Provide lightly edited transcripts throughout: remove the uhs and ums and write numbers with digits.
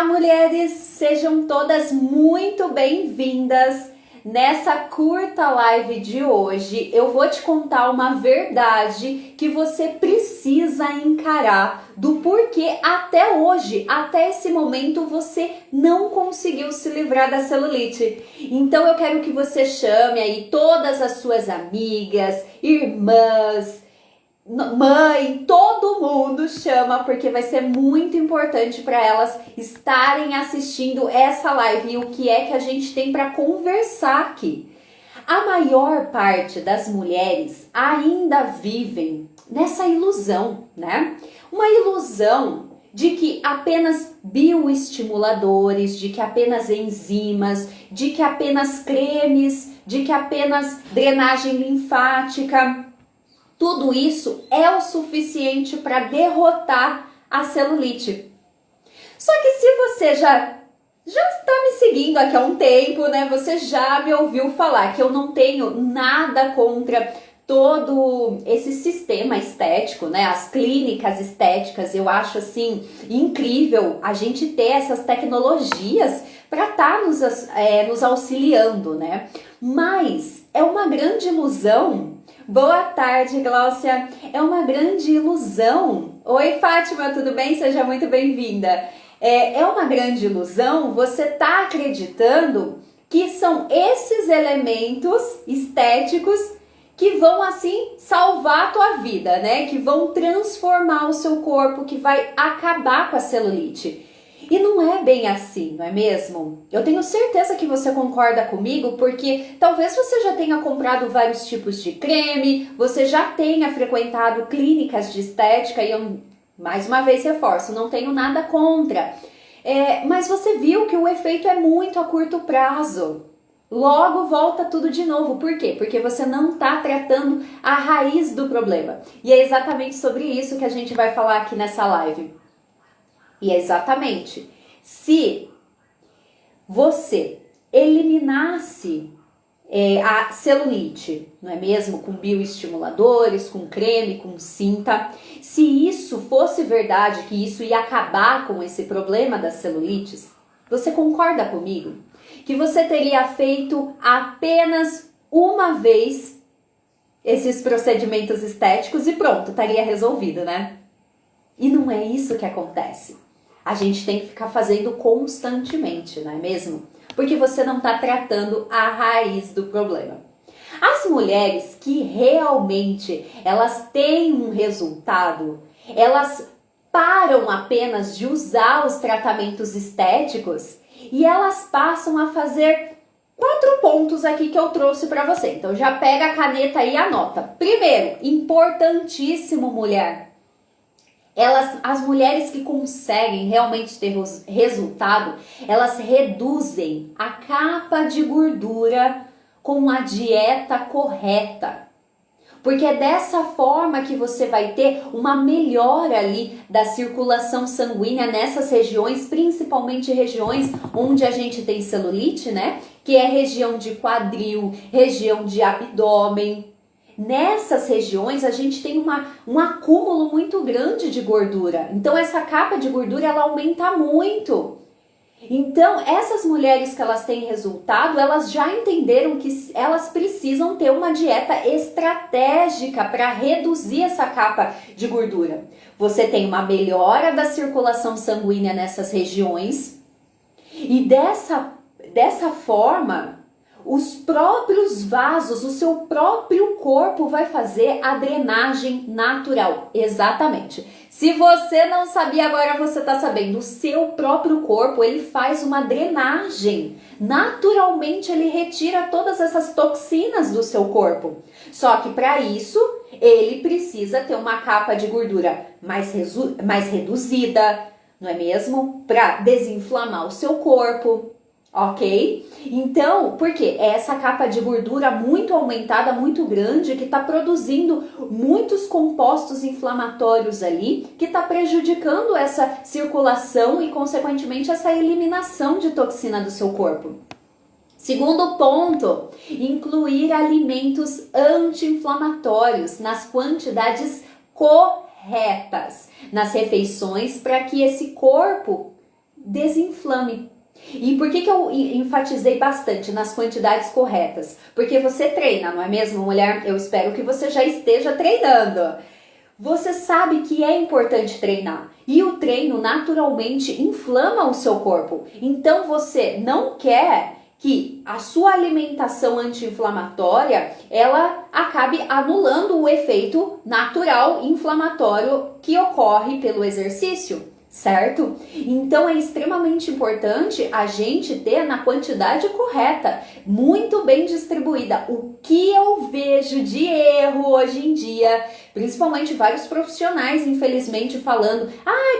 Mulheres, sejam todas muito bem-vindas. Nessa curta live de hoje, eu vou te contar uma verdade que você precisa encarar do porquê até hoje, até esse momento, você não conseguiu se livrar da celulite. Então eu quero que você chame aí todas as suas amigas, irmãs, mãe, todo mundo chama, porque vai ser muito importante para elas estarem assistindo essa live e o que é que a gente tem para conversar aqui. A maior parte das mulheres ainda vivem nessa ilusão, né? Uma ilusão de que apenas bioestimuladores, de que apenas enzimas, de que apenas cremes, de que apenas drenagem linfática, tudo isso é o suficiente para derrotar a celulite. Só que se você já está me seguindo aqui há um tempo, né? Você já me ouviu falar que eu não tenho nada contra todo esse sistema estético, né? As clínicas estéticas, eu acho assim incrível a gente ter essas tecnologias para estar nos auxiliando, né? Mas é uma grande ilusão. Boa tarde, Gláucia. É uma grande ilusão. Oi, Fátima, tudo bem? Seja muito bem-vinda. É uma grande ilusão você tá acreditando que são esses elementos estéticos que vão, assim, salvar a tua vida, né? Que vão transformar o seu corpo, que vai acabar com a celulite. E não é bem assim, não é mesmo? Eu tenho certeza que você concorda comigo, porque talvez você já tenha comprado vários tipos de creme, você já tenha frequentado clínicas de estética, e eu, mais uma vez, reforço, não tenho nada contra. Mas você viu que o efeito é muito a curto prazo. Logo volta tudo de novo. Por quê? Porque você não está tratando a raiz do problema. E é exatamente sobre isso que a gente vai falar aqui nessa live. E é exatamente, se você eliminasse a celulite, não é mesmo? Com bioestimuladores, com creme, com cinta, se isso fosse verdade, que isso ia acabar com esse problema das celulites, você concorda comigo? Que você teria feito apenas uma vez esses procedimentos estéticos e pronto, estaria resolvido, né? E não é isso que acontece. A gente tem que ficar fazendo constantemente, não é mesmo? Porque você não está tratando a raiz do problema. As mulheres que realmente elas têm um resultado, elas param apenas de usar os tratamentos estéticos e elas passam a fazer 4 pontos aqui que eu trouxe para você. Então já pega a caneta aí e anota. Primeiro, importantíssimo, mulher. As mulheres que conseguem realmente ter resultado, elas reduzem a capa de gordura com a dieta correta. Porque é dessa forma que você vai ter uma melhora ali da circulação sanguínea nessas regiões, principalmente regiões onde a gente tem celulite, né? Que é região de quadril, região de abdômen. Nessas regiões a gente tem um acúmulo muito grande de gordura. Então essa capa de gordura ela aumenta muito. Então essas mulheres que elas têm resultado, elas já entenderam que elas precisam ter uma dieta estratégica para reduzir essa capa de gordura. Você tem uma melhora da circulação sanguínea nessas regiões e dessa forma os próprios vasos, o seu próprio corpo vai fazer a drenagem natural. Exatamente. Se você não sabia, agora você está sabendo. O seu próprio corpo, ele faz uma drenagem. Naturalmente, ele retira todas essas toxinas do seu corpo. Só que para isso, ele precisa ter uma capa de gordura mais reduzida, não é mesmo? Para desinflamar o seu corpo. Ok? Então, por quê? É essa capa de gordura muito aumentada, muito grande, que está produzindo muitos compostos inflamatórios ali, que está prejudicando essa circulação e, consequentemente, essa eliminação de toxina do seu corpo. Segundo ponto, incluir alimentos anti-inflamatórios nas quantidades corretas nas refeições para que esse corpo desinflame. E por que eu enfatizei bastante nas quantidades corretas? Porque você treina, não é mesmo, mulher? Eu espero que você já esteja treinando. Você sabe que é importante treinar e o treino naturalmente inflama o seu corpo. Então você não quer que a sua alimentação anti-inflamatória ela acabe anulando o efeito natural inflamatório que ocorre pelo exercício, certo? Então é extremamente importante a gente ter na quantidade correta, muito bem distribuída. O que eu vejo de erro hoje em dia, principalmente vários profissionais, infelizmente, falando: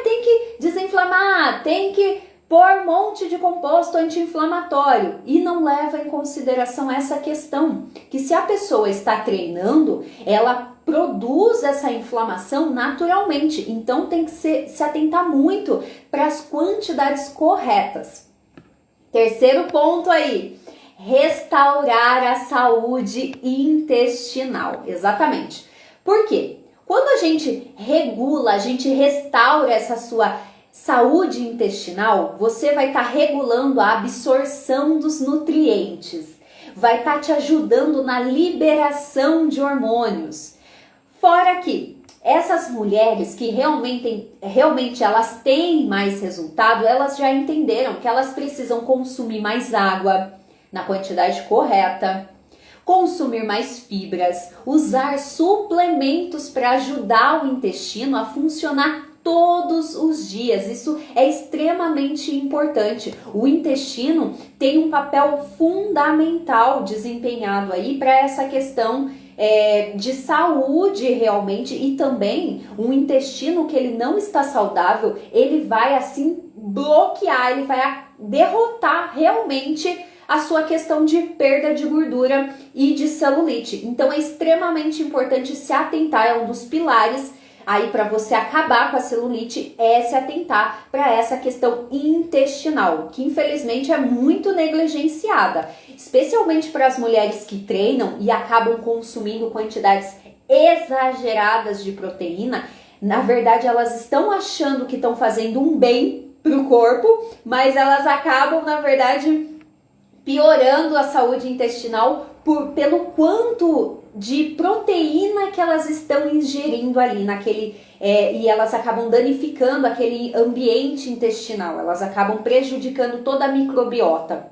tem que desinflamar, tem que pôr um monte de composto anti-inflamatório, e não leva em consideração essa questão, que se a pessoa está treinando, ela produz essa inflamação naturalmente, então tem que se atentar muito para as quantidades corretas. Terceiro ponto aí, restaurar a saúde intestinal, exatamente. Por quê? Quando a gente regula, a gente restaura essa sua saúde intestinal, você vai estar regulando a absorção dos nutrientes, vai estar te ajudando na liberação de hormônios. Fora que essas mulheres que realmente elas têm mais resultado, elas já entenderam que elas precisam consumir mais água na quantidade correta, consumir mais fibras, usar suplementos para ajudar o intestino a funcionar todos os dias. Isso é extremamente importante. O intestino tem um papel fundamental desempenhado aí para essa questão de saúde realmente, e também um intestino que ele não está saudável, ele vai assim bloquear, ele vai derrotar realmente a sua questão de perda de gordura e de celulite. Então é extremamente importante se atentar, é um dos pilares aí para você acabar com a celulite, é se atentar para essa questão intestinal, que infelizmente é muito negligenciada, especialmente para as mulheres que treinam e acabam consumindo quantidades exageradas de proteína. Na verdade, elas estão achando que estão fazendo um bem para o corpo, mas elas acabam, na verdade, piorando a saúde intestinal pelo quanto de proteína que elas estão ingerindo ali e elas acabam danificando aquele ambiente intestinal, elas acabam prejudicando toda a microbiota.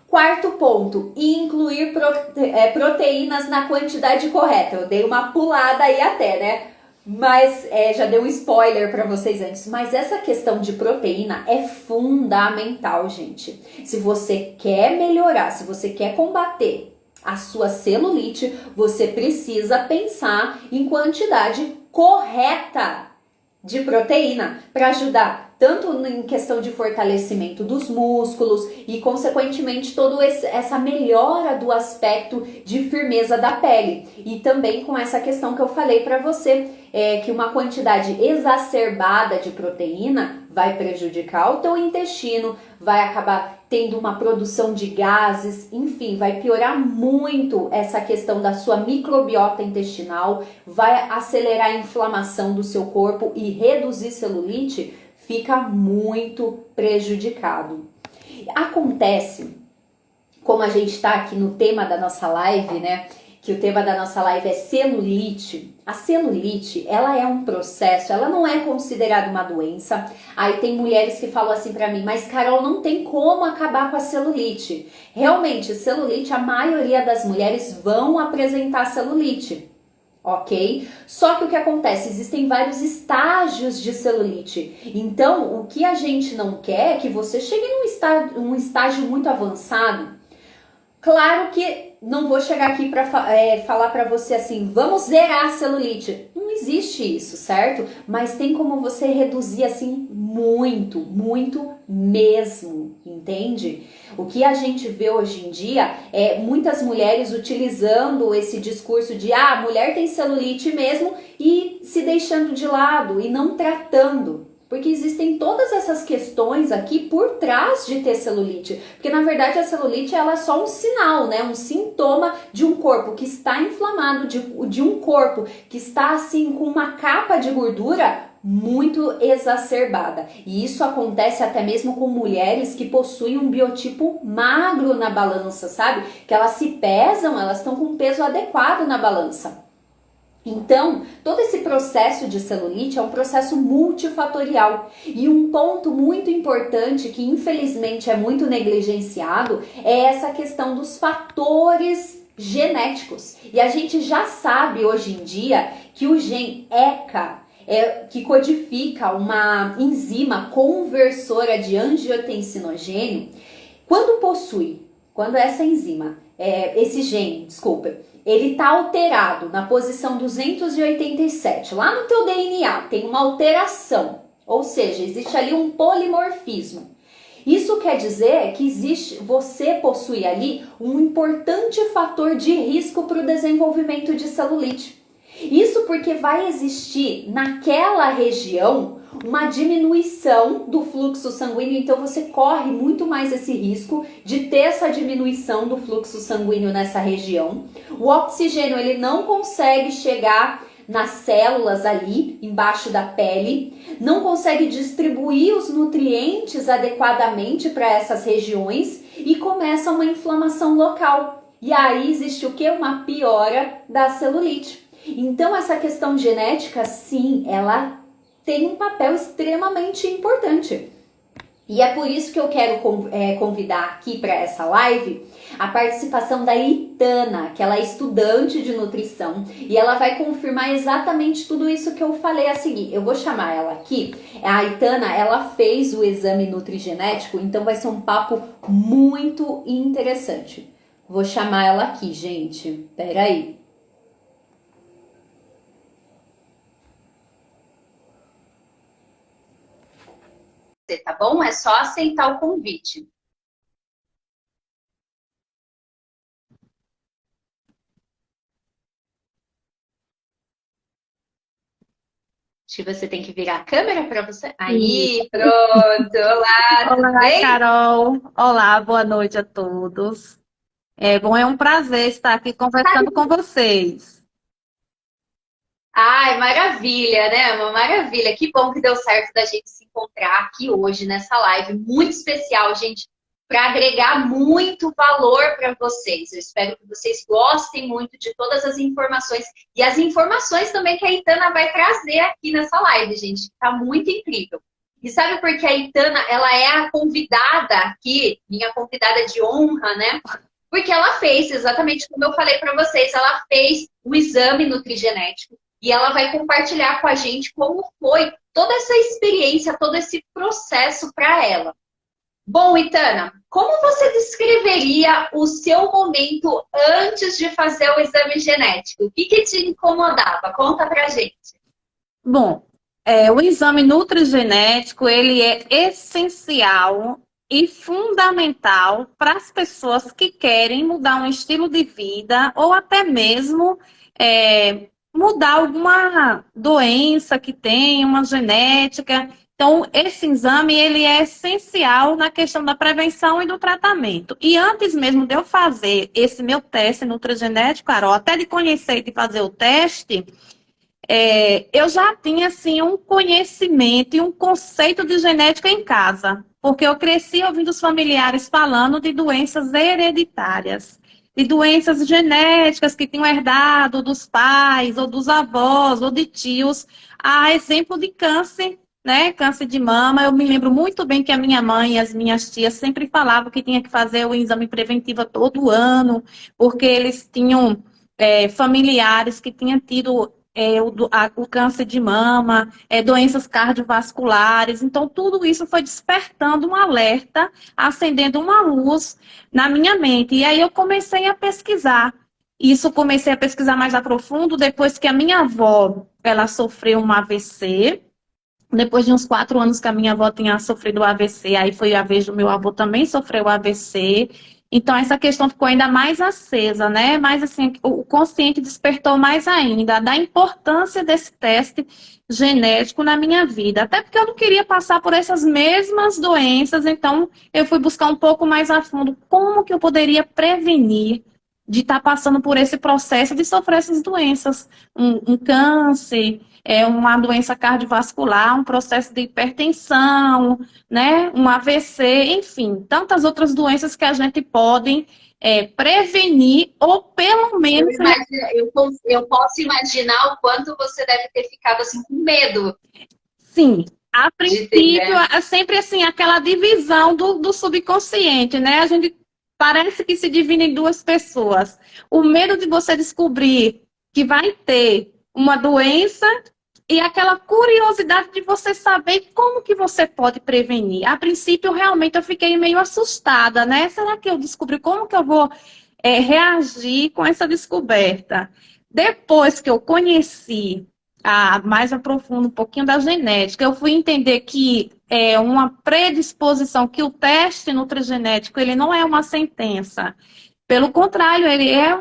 Quarto ponto, incluir proteínas na quantidade correta. Eu dei uma pulada aí até, né? Mas já dei um spoiler para vocês antes. Mas essa questão de proteína é fundamental, gente. Se você quer melhorar, se você quer combater a sua celulite, você precisa pensar em quantidade correta de proteína para ajudar tanto em questão de fortalecimento dos músculos e consequentemente toda essa melhora do aspecto de firmeza da pele, e também com essa questão que eu falei para você, que uma quantidade exacerbada de proteína vai prejudicar o teu intestino, vai acabar tendo uma produção de gases, enfim, vai piorar muito essa questão da sua microbiota intestinal, vai acelerar a inflamação do seu corpo e reduzir celulite, fica muito prejudicado. Acontece, como a gente está aqui no tema da nossa live, né? Que o tema da nossa live é celulite. A celulite, ela é um processo, ela não é considerada uma doença. Aí tem mulheres que falam assim pra mim, mas Carol, não tem como acabar com a celulite. Realmente, celulite, a maioria das mulheres vão apresentar celulite, ok? Só que o que acontece? Existem vários estágios de celulite. Então, o que a gente não quer é que você chegue num estágio muito avançado. Claro que não vou chegar aqui para falar para você assim, vamos zerar a celulite. Não existe isso, certo? Mas tem como você reduzir assim muito, muito mesmo, entende? O que a gente vê hoje em dia é muitas mulheres utilizando esse discurso de a mulher tem celulite mesmo e se deixando de lado e não tratando. Porque existem todas essas questões aqui por trás de ter celulite. Porque na verdade a celulite ela é só um sinal, né? Um sintoma de um corpo que está inflamado, de um corpo que está assim com uma capa de gordura muito exacerbada. E isso acontece até mesmo com mulheres que possuem um biotipo magro na balança, sabe? Que elas se pesam, elas estão com um peso adequado na balança. Então, todo esse processo de celulite é um processo multifatorial. E um ponto muito importante que infelizmente é muito negligenciado é essa questão dos fatores genéticos. E a gente já sabe hoje em dia que o gene ECA, que codifica uma enzima conversora de angiotensinogênio, quando essa enzima, esse gene, desculpa, ele está alterado na posição 287, lá no teu DNA tem uma alteração, ou seja, existe ali um polimorfismo. Isso quer dizer que você possui ali um importante fator de risco para o desenvolvimento de celulite. Isso porque vai existir naquela região uma diminuição do fluxo sanguíneo, então você corre muito mais esse risco de ter essa diminuição do fluxo sanguíneo nessa região. O oxigênio ele não consegue chegar nas células ali embaixo da pele, não consegue distribuir os nutrientes adequadamente para essas regiões e começa uma inflamação local. E aí existe o que? Uma piora da celulite. Então essa questão genética, sim, ela tem um papel extremamente importante. E é por isso que eu quero convidar aqui para essa live a participação da Itana, que ela é estudante de nutrição e ela vai confirmar exatamente tudo isso que eu falei a seguir. Eu vou chamar ela aqui. A Itana, ela fez o exame nutrigenético, então vai ser um papo muito interessante. Vou chamar ela aqui, gente. Peraí. Tá bom? É só aceitar o convite. Acho que você tem que virar a câmera para você. Aí, pronto. Olá, tudo Olá, bem? Carol. Olá, boa noite a todos. É um prazer estar aqui conversando com vocês. Ai, maravilha, né? Uma maravilha. Que bom que deu certo da gente se encontrar aqui hoje nessa live muito especial, gente, para agregar muito valor para vocês. Eu espero que vocês gostem muito de todas as informações e as informações também que a Itana vai trazer aqui nessa live, gente. Tá muito incrível. E sabe por que a Itana, ela é a convidada aqui, minha convidada de honra, né? Porque ela fez, exatamente como eu falei para vocês, ela fez o exame nutrigenético e ela vai compartilhar com a gente como foi toda essa experiência, todo esse processo para ela. Bom, Itana, como você descreveria o seu momento antes de fazer o exame genético? O que te incomodava? Conta pra gente. Bom, o exame nutrigenético, ele é essencial e fundamental para as pessoas que querem mudar um estilo de vida ou até mesmo mudar alguma doença que tem, uma genética. Então, esse exame, ele é essencial na questão da prevenção e do tratamento. E antes mesmo de eu fazer esse meu teste nutrigenético, Carol, até de conhecer e de fazer o teste, eu já tinha, assim, um conhecimento e um conceito de genética em casa, porque eu cresci ouvindo os familiares falando de doenças hereditárias, de doenças genéticas que tinham herdado dos pais, ou dos avós, ou de tios, a exemplo de câncer, né? Câncer de mama. Eu me lembro muito bem que a minha mãe e as minhas tias sempre falavam que tinha que fazer o exame preventivo todo ano, porque eles tinham familiares que tinham tido o câncer de mama, doenças cardiovasculares. Então, tudo isso foi despertando um alerta, acendendo uma luz na minha mente. E aí eu comecei a pesquisar. Isso comecei a pesquisar mais a profundo depois que a minha avó, ela sofreu um AVC. Depois de uns 4 anos que a minha avó tinha sofrido o AVC, aí foi a vez do meu avô também sofreu o AVC. Então, essa questão ficou ainda mais acesa, né? Mas, assim, o consciente despertou mais ainda da importância desse teste genético na minha vida. Até porque eu não queria passar por essas mesmas doenças, então eu fui buscar um pouco mais a fundo como que eu poderia prevenir de estar passando por esse processo de sofrer essas doenças, um câncer, uma doença cardiovascular, um processo de hipertensão, né, um AVC, enfim, tantas outras doenças que a gente pode prevenir ou pelo menos... Eu posso imaginar o quanto você deve ter ficado assim com medo. Sim, a De ter, princípio né? é sempre assim, aquela divisão do subconsciente, né? A gente parece que se divide em duas pessoas. O medo de você descobrir que vai ter uma doença e aquela curiosidade de você saber como que você pode prevenir. A princípio, realmente, eu fiquei meio assustada, né? Será que eu descobri como que eu vou reagir com essa descoberta? Depois que eu conheci mais a profundo um pouquinho da genética, eu fui entender que é uma predisposição, que o teste nutrigenético, ele não é uma sentença. Pelo contrário, ele é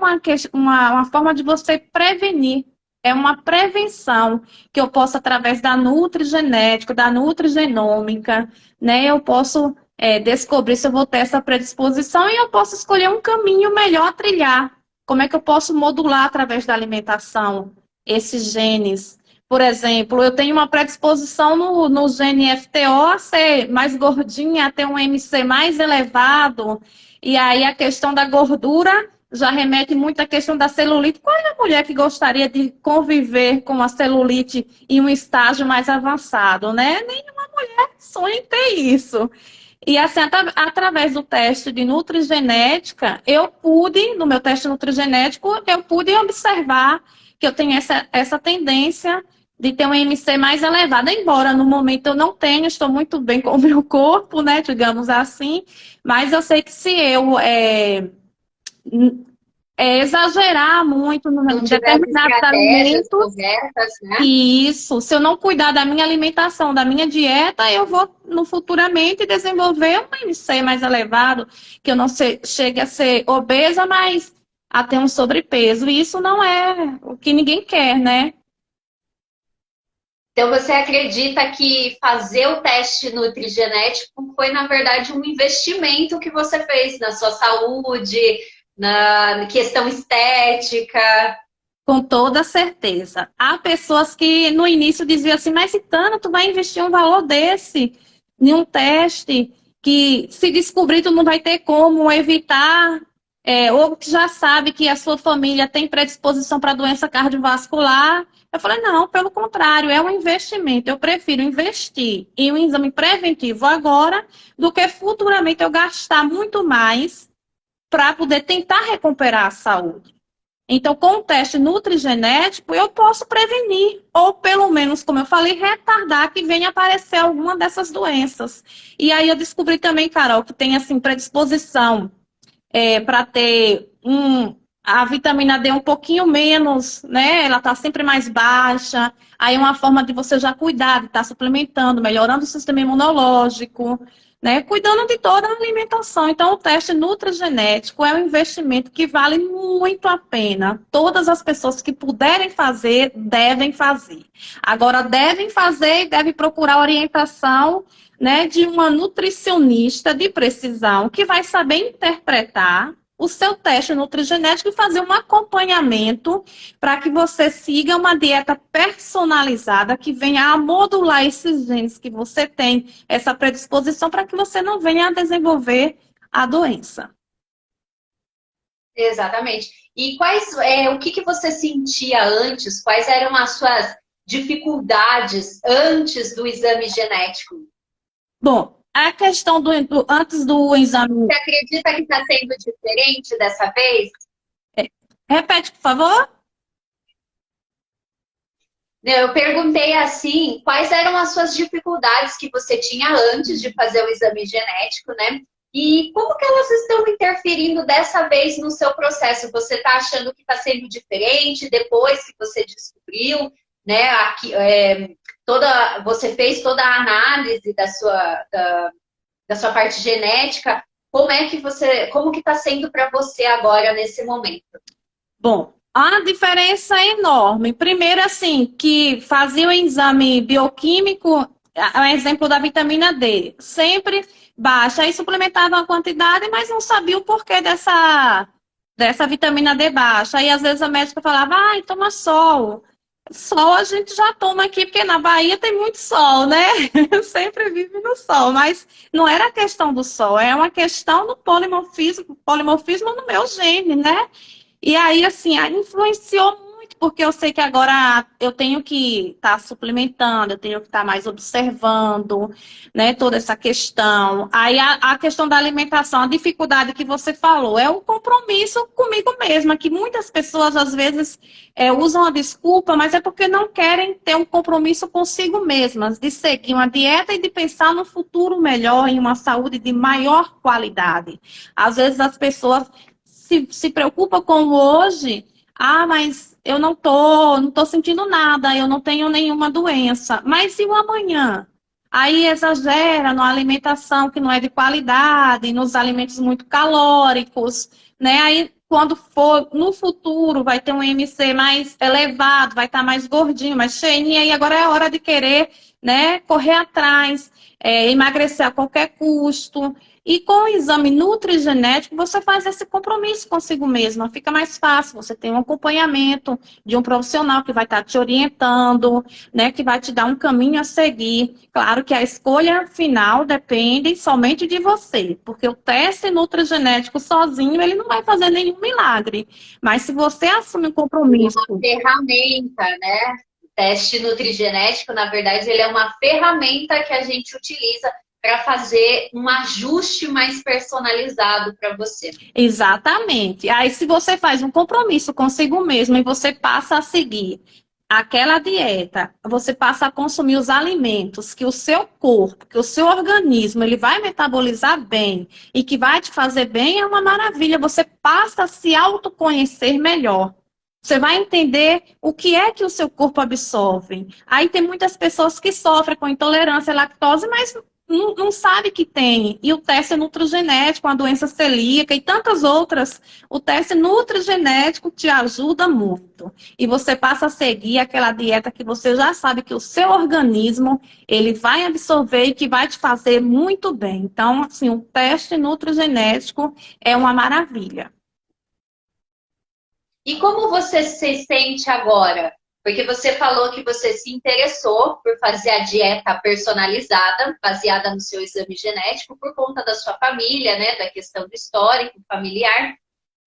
uma forma de você prevenir. É uma prevenção que eu posso, através da nutrigenética, da nutrigenômica, né? Eu posso descobrir se eu vou ter essa predisposição e eu posso escolher um caminho melhor a trilhar. Como é que eu posso modular através da alimentação esses genes? Por exemplo, eu tenho uma predisposição no gene FTO a ser mais gordinha, a ter um MC mais elevado, e aí a questão da gordura já remete muito à questão da celulite. Qual é a mulher que gostaria de conviver com a celulite em um estágio mais avançado, né? Nenhuma mulher sonha em ter isso. E assim, através do teste de nutrigenética, no meu teste nutrigenético, eu pude observar que eu tenho essa tendência de ter um MC mais elevado, embora no momento eu não tenha, estou muito bem com o meu corpo, né, digamos assim, mas eu sei que se eu exagerar muito Não em tiver as determinados estratégias alimentos, corretas, né? e isso, se eu não cuidar da minha alimentação, da minha dieta, eu vou no futuramente desenvolver um IMC mais elevado, que eu não chegue a ser obesa, mas a ter um sobrepeso. E isso não é o que ninguém quer, né? Então, você acredita que fazer o teste nutrigenético foi, na verdade, um investimento que você fez na sua saúde, na questão estética? Com toda certeza. Há pessoas que no início diziam assim, mas Itana, tu vai investir um valor desse em um teste que se descobrir tu não vai ter como evitar, ou que já sabe que a sua família tem predisposição para doença cardiovascular. Eu falei, não, pelo contrário, é um investimento. Eu prefiro investir em um exame preventivo agora do que futuramente eu gastar muito mais para poder tentar recuperar a saúde. Então, com o teste nutrigenético, eu posso prevenir, ou pelo menos, como eu falei, retardar que venha aparecer alguma dessas doenças. E aí eu descobri também, Carol, que tem assim predisposição para ter a vitamina D um pouquinho menos, né? Ela está sempre mais baixa. Aí é uma forma de você já cuidar, de estar suplementando, melhorando o sistema imunológico, né? Cuidando de toda a alimentação. Então, o teste nutrigenético é um investimento que vale muito a pena. Todas as pessoas que puderem fazer, devem fazer. Agora, devem fazer e devem procurar orientação, né, de uma nutricionista de precisão que vai saber interpretar o seu teste nutrigenético e fazer um acompanhamento para que você siga uma dieta personalizada que venha a modular esses genes que você tem, essa predisposição, para que você não venha a desenvolver a doença. Exatamente. E o que você sentia antes? Quais eram as suas dificuldades antes do exame genético? Bom, a questão antes do exame. Você acredita que está sendo diferente dessa vez? Repete, por favor. Eu perguntei assim, quais eram as suas dificuldades que você tinha antes de fazer o exame genético, né? E como que elas estão interferindo dessa vez no seu processo? Você está achando que está sendo diferente depois que você descobriu, né? Você fez toda a análise da sua parte genética. Como que está sendo para você agora nesse momento? Bom, a diferença é enorme. Primeiro, assim, que fazia o exame bioquímico, o exemplo da vitamina D, sempre baixa, aí suplementava uma quantidade, mas não sabia o porquê dessa vitamina D baixa. Aí, às vezes, a médica falava, ai, toma sol. Sol a gente já toma aqui, porque na Bahia tem muito sol, né? Sempre vive no sol, mas não era a questão do sol, é uma questão do polimorfismo no meu gene, né? E aí, assim, influenciou muito, porque eu sei que agora eu tenho que estar suplementando, eu tenho que estar mais observando, né, toda essa questão. Aí a questão da alimentação, a dificuldade que você falou, é um compromisso comigo mesma, que muitas pessoas, às vezes, usam a desculpa, mas é porque não querem ter um compromisso consigo mesmas, de seguir uma dieta e de pensar no futuro melhor, em uma saúde de maior qualidade. Às vezes as pessoas se preocupa com o hoje, mas eu não tô sentindo nada, eu não tenho nenhuma doença. Mas e o amanhã? Aí exagera na alimentação que não é de qualidade, nos alimentos muito calóricos, né? Aí quando for no futuro vai ter um IMC mais elevado, vai estar mais gordinho, mais cheinho, e agora é a hora de querer, né, correr atrás, emagrecer a qualquer custo. E com o exame nutrigenético, você faz esse compromisso consigo mesma. Fica mais fácil, você tem um acompanhamento de um profissional que vai estar te orientando, né, que vai te dar um caminho a seguir. Claro que a escolha final depende somente de você, porque o teste nutrigenético sozinho, ele não vai fazer nenhum milagre. Mas se você assume um compromisso. Uma ferramenta, né? O teste nutrigenético, na verdade, ele é uma ferramenta que a gente utiliza para fazer um ajuste mais personalizado para você. Exatamente. Aí, se você faz um compromisso consigo mesmo e você passa a seguir aquela dieta, você passa a consumir os alimentos que o seu corpo, que o seu organismo, ele vai metabolizar bem e que vai te fazer bem, é uma maravilha. Você passa a se autoconhecer melhor. Você vai entender o que é que o seu corpo absorve. Aí tem muitas pessoas que sofrem com intolerância à lactose, mas não sabe que tem. E o teste nutrigenético, a doença celíaca e tantas outras, o teste nutrigenético te ajuda muito. E você passa a seguir aquela dieta que você já sabe que o seu organismo, ele vai absorver e que vai te fazer muito bem. Então, assim, o teste nutrigenético é uma maravilha. E como você se sente agora? Porque você falou que você se interessou por fazer a dieta personalizada, baseada no seu exame genético, por conta da sua família, né? Da questão do histórico familiar.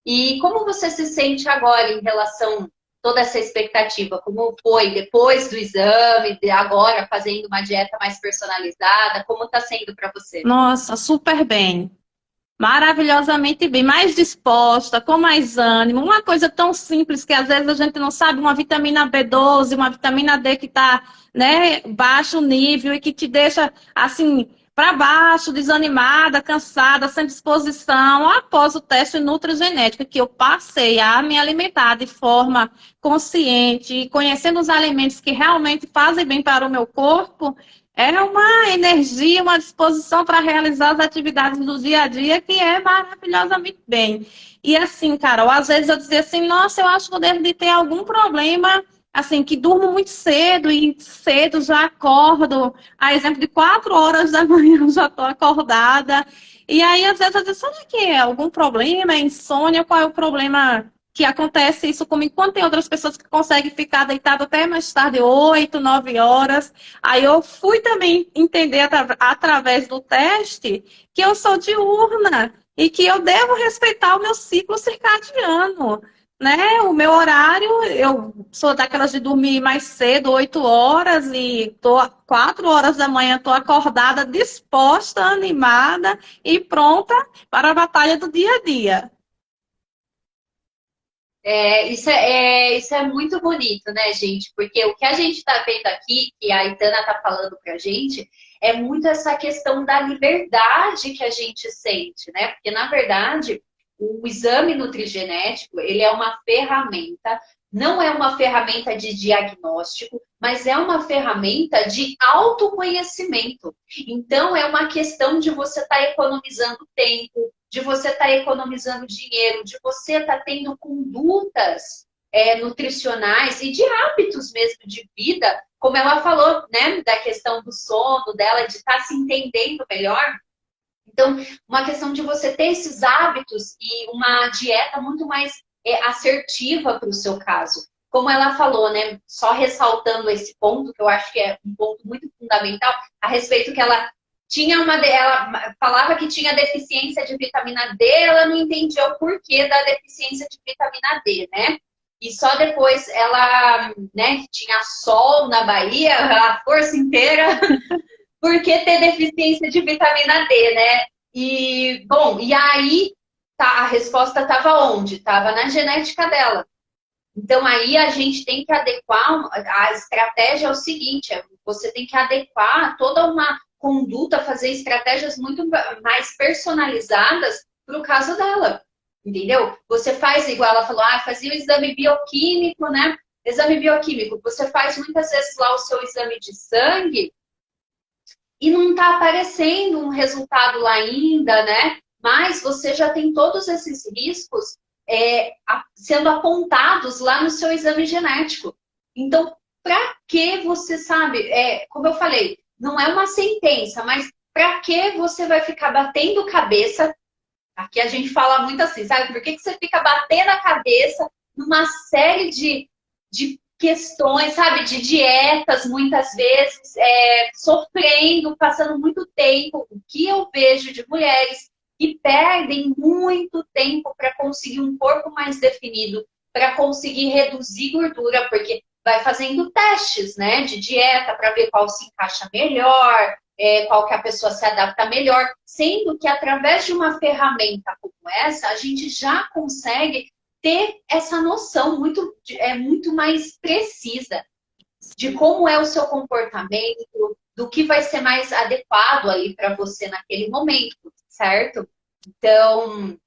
E como você se sente agora em relação a toda essa expectativa? Como foi depois do exame, agora fazendo uma dieta mais personalizada? Como está sendo para você? Nossa, super bem. Maravilhosamente bem, mais disposta, com mais ânimo. Uma coisa tão simples que às vezes a gente não sabe, uma vitamina B12, uma vitamina D que está, né, baixo nível e que te deixa assim para baixo, desanimada, cansada, sem disposição, após o teste nutrigenético que eu passei a me alimentar de forma consciente, conhecendo os alimentos que realmente fazem bem para o meu corpo. É uma energia, uma disposição para realizar as atividades do dia a dia que é maravilhosamente bem. E assim, Carol, às vezes eu dizia assim, nossa, eu acho que eu devo de ter algum problema, assim, que durmo muito cedo e cedo já acordo. A exemplo de 4 horas da manhã eu já estou acordada. E aí, às vezes, eu disse, será que é algum problema? É insônia? Qual é o problema que acontece isso comigo? Quando tem outras pessoas que conseguem ficar deitado até mais tarde, 8, 9 horas. Aí eu fui também entender através do teste que eu sou diurna e que eu devo respeitar o meu ciclo circadiano, né? O meu horário, eu sou daquelas de dormir mais cedo, 8 horas, e tô 4 horas da manhã, estou acordada, disposta, animada e pronta para a batalha do dia a dia. Isso é muito bonito, né, gente? Porque o que a gente está vendo aqui, que a Itana está falando para a gente, é muito essa questão da liberdade que a gente sente, né? Porque, na verdade, o exame nutrigenético, ele é uma ferramenta, não é uma ferramenta de diagnóstico, mas é uma ferramenta de autoconhecimento. Então, é uma questão de você estar economizando tempo, de você estar economizando dinheiro, de você estar tendo condutas nutricionais e de hábitos mesmo de vida, como ela falou, né, da questão do sono dela, de estar se entendendo melhor. Então, uma questão de você ter esses hábitos e uma dieta muito mais assertiva para o seu caso. como ela falou, né? Só ressaltando esse ponto, que eu acho que é um ponto muito fundamental, a respeito que ela ela falava que tinha deficiência de vitamina D, ela não entendia o porquê da deficiência de vitamina D, né? E só depois ela, né, tinha sol na Bahia, a força inteira, por que ter deficiência de vitamina D, né? E, bom, e aí tá, a resposta estava onde? Estava na genética dela. Então aí a gente tem que adequar, a estratégia é o seguinte, você tem que adequar toda uma conduta, fazer estratégias muito mais personalizadas para o caso dela, entendeu? Você faz igual ela falou, fazia o exame bioquímico, né? Exame bioquímico, você faz muitas vezes lá o seu exame de sangue e não está aparecendo um resultado lá ainda, né? Mas você já tem todos esses riscos sendo apontados lá no seu exame genético. Então, para que você sabe, como eu falei, não é uma sentença, mas para que você vai ficar batendo cabeça? Aqui a gente fala muito assim, sabe? Por que você fica batendo a cabeça numa série de questões, sabe? De dietas, muitas vezes, sofrendo, passando muito tempo. O que eu vejo de mulheres que perdem muito tempo para conseguir um corpo mais definido, para conseguir reduzir gordura, porque vai fazendo testes, né, de dieta para ver qual se encaixa melhor, qual que a pessoa se adapta melhor, sendo que através de uma ferramenta como essa, a gente já consegue ter essa noção muito mais precisa de como é o seu comportamento, do que vai ser mais adequado ali para você naquele momento, certo? Então,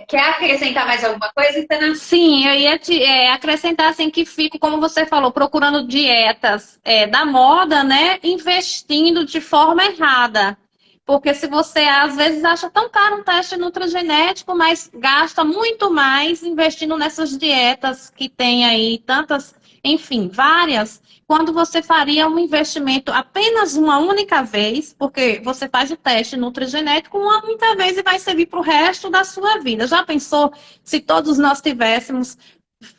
quer acrescentar mais alguma coisa, Itana? Sim, eu ia acrescentar assim que fico, como você falou, procurando dietas da moda, né? Investindo de forma errada. Porque se você às vezes acha tão caro um teste nutrigenético, mas gasta muito mais investindo nessas dietas que tem aí, tantas, enfim, várias, quando você faria um investimento apenas uma única vez, porque você faz o teste nutrigenético uma única vez e vai servir para o resto da sua vida. Já pensou se todos nós tivéssemos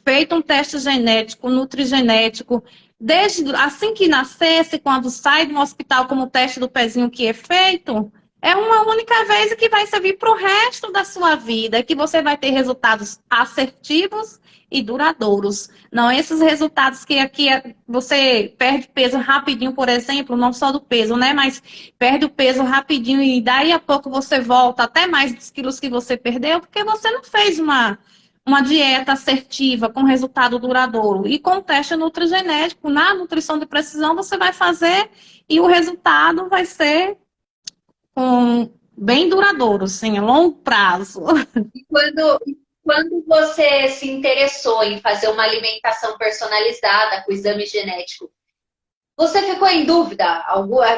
feito um teste genético, nutrigenético, desde assim que nascesse, quando sai do hospital, como o teste do pezinho que é feito, é uma única vez que vai servir para o resto da sua vida, que você vai ter resultados assertivos e duradouros. Não esses resultados que aqui você perde peso rapidinho, por exemplo, não só do peso, né? Mas perde o peso rapidinho e daí a pouco você volta até mais dos quilos que você perdeu, porque você não fez uma dieta assertiva com resultado duradouro. E com o teste nutrigenético, na nutrição de precisão, você vai fazer e o resultado vai ser bem duradouro, sim, a longo prazo. E quando você se interessou em fazer uma alimentação personalizada com exame genético, você ficou em dúvida?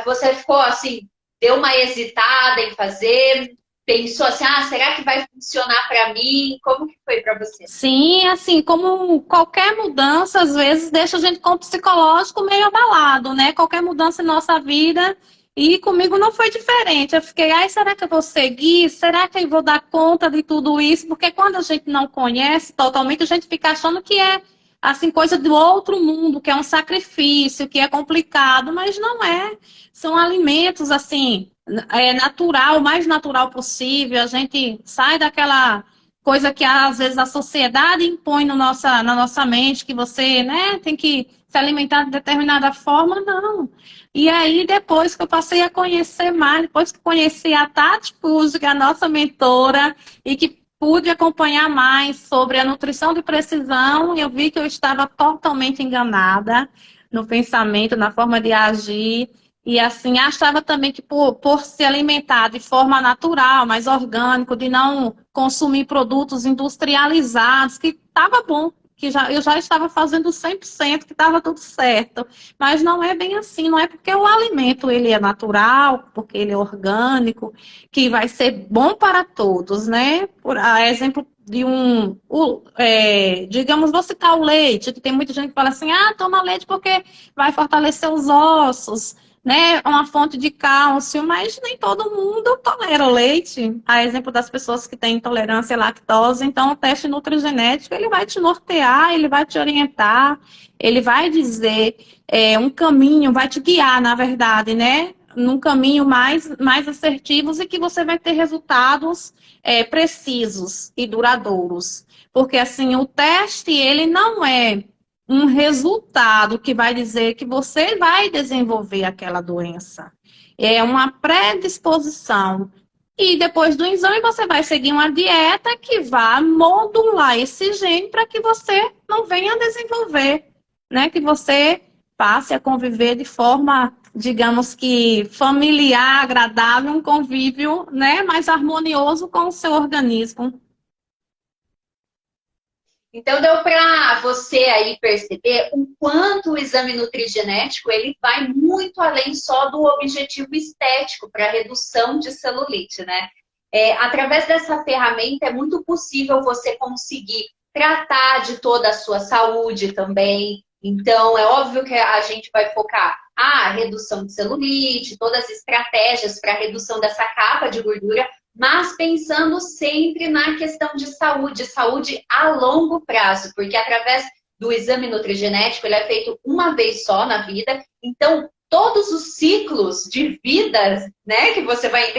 Você ficou assim, deu uma hesitada em fazer? Pensou assim, será que vai funcionar para mim? Como que foi para você? Sim, assim, como qualquer mudança, às vezes deixa a gente com o psicológico meio abalado, né? Qualquer mudança em nossa vida. E comigo não foi diferente. Eu fiquei, será que eu vou seguir? Será que eu vou dar conta de tudo isso? Porque quando a gente não conhece totalmente, a gente fica achando que é assim, coisa do outro mundo, que é um sacrifício, que é complicado, mas não é. São alimentos, assim, natural, o mais natural possível. A gente sai daquela coisa que às vezes a sociedade impõe no na nossa mente, que você, né, tem que se alimentar de determinada forma, não. E aí, depois que eu passei a conhecer mais, depois que conheci a Tati Puig, a nossa mentora, e que pude acompanhar mais sobre a nutrição de precisão, eu vi que eu estava totalmente enganada no pensamento, na forma de agir. E assim, achava também que por se alimentar de forma natural, mais orgânico, de não consumir produtos industrializados, que estava bom, que eu já estava fazendo 100%, que estava tudo certo. Mas não é bem assim, não é porque o alimento ele é natural, porque ele é orgânico, que vai ser bom para todos, né? Por exemplo de digamos, vou citar o leite, que tem muita gente que fala assim, toma leite porque vai fortalecer os ossos. né, uma fonte de cálcio, mas nem todo mundo tolera o leite. A exemplo das pessoas que têm intolerância à lactose, então o teste nutrigenético, ele vai te nortear, ele vai te orientar, ele vai dizer um caminho, vai te guiar, na verdade, né, num caminho mais assertivos e que você vai ter resultados precisos e duradouros. Porque, assim, o teste, ele não é um resultado que vai dizer que você vai desenvolver aquela doença. É uma predisposição. E depois do exame, você vai seguir uma dieta que vai modular esse gene para que você não venha desenvolver, né? Que você passe a conviver de forma, digamos que familiar, agradável, um convívio, né, mais harmonioso com o seu organismo. Então deu para você aí perceber o quanto o exame nutrigenético ele vai muito além só do objetivo estético para redução de celulite, né? Através dessa ferramenta é muito possível você conseguir tratar de toda a sua saúde também. Então é óbvio que a gente vai focar a redução de celulite, todas as estratégias para redução dessa capa de gordura, mas pensando sempre na questão de saúde a longo prazo, porque através do exame nutrigenético ele é feito uma vez só na vida, então todos os ciclos de vida, né, que você vai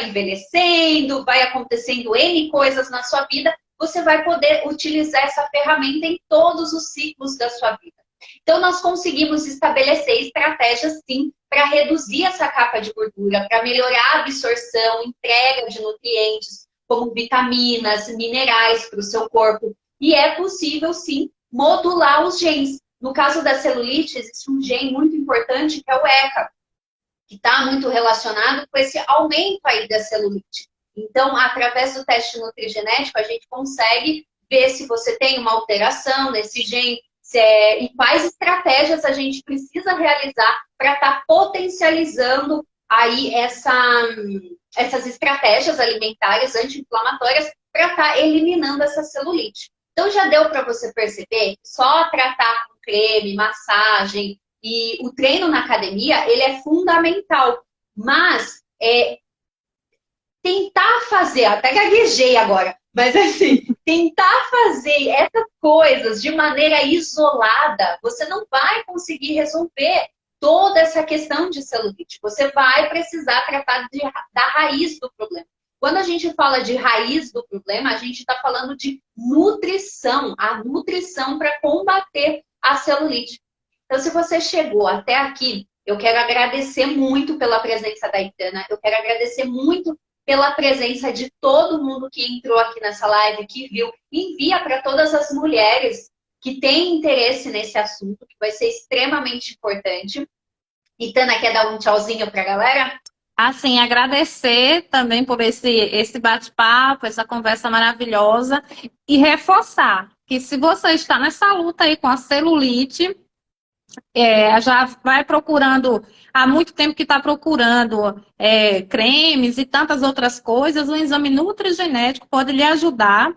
envelhecendo, vai acontecendo N coisas na sua vida, você vai poder utilizar essa ferramenta em todos os ciclos da sua vida. Então, nós conseguimos estabelecer estratégias, sim, para reduzir essa capa de gordura, para melhorar a absorção, entrega de nutrientes, como vitaminas, minerais para o seu corpo. E é possível, sim, modular os genes. No caso da celulite, existe um gene muito importante, que é o ECA, que está muito relacionado com esse aumento aí da celulite. Então, através do teste nutrigenético, a gente consegue ver se você tem uma alteração nesse gene, e quais estratégias a gente precisa realizar para estar potencializando aí essas estratégias alimentares anti-inflamatórias para estar eliminando essa celulite. Então já deu para você perceber que só tratar com creme, massagem e o treino na academia, ele é fundamental. Mas tentar fazer, até gaguejei agora, mas assim, tentar fazer essas coisas de maneira isolada, você não vai conseguir resolver toda essa questão de celulite. Você vai precisar tratar da raiz do problema. Quando a gente fala de raiz do problema, a gente está falando de nutrição, a nutrição para combater a celulite. Então, se você chegou até aqui, eu quero agradecer muito pela presença da Itana, eu quero agradecer muito pela presença de todo mundo que entrou aqui nessa live, que viu. Envia para todas as mulheres que têm interesse nesse assunto, que vai ser extremamente importante. Itana, quer dar um tchauzinho para a galera? Assim, agradecer também por esse bate-papo, essa conversa maravilhosa e reforçar que se você está nessa luta aí com a celulite, já vai procurando, há muito tempo que está procurando cremes e tantas outras coisas, o exame nutrigenético pode lhe ajudar.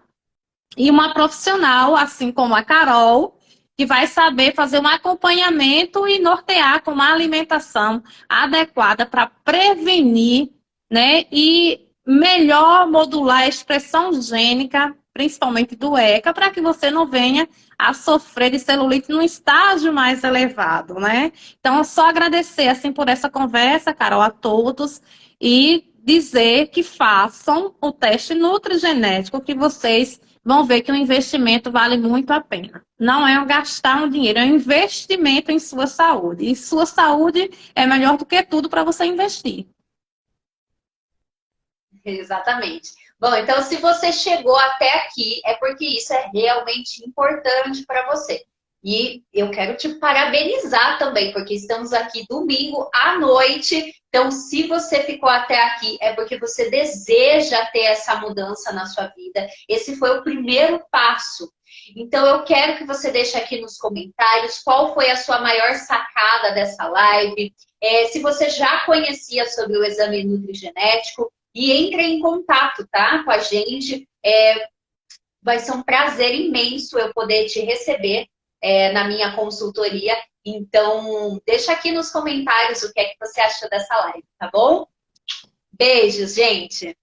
E uma profissional, assim como a Carol, que vai saber fazer um acompanhamento e nortear com uma alimentação adequada para prevenir, né, e melhor modular a expressão gênica, principalmente do ECA, para que você não venha a sofrer de celulite num estágio mais elevado, né? Então, é só agradecer, assim, por essa conversa, Carol, a todos, e dizer que façam o teste nutrigenético, que vocês vão ver que o investimento vale muito a pena. Não é gastar um dinheiro, é um investimento em sua saúde. E sua saúde é melhor do que tudo para você investir. Exatamente. Bom, então se você chegou até aqui, é porque isso é realmente importante para você. E eu quero te parabenizar também, porque estamos aqui domingo à noite. Então, se você ficou até aqui, é porque você deseja ter essa mudança na sua vida. Esse foi o primeiro passo. Então, eu quero que você deixe aqui nos comentários qual foi a sua maior sacada dessa live. Se você já conhecia sobre o exame nutrigenético, e entre em contato, tá, com a gente. Vai ser um prazer imenso eu poder te receber na minha consultoria Então, deixa aqui nos comentários o que é que você achou dessa live, tá bom? Beijos, gente!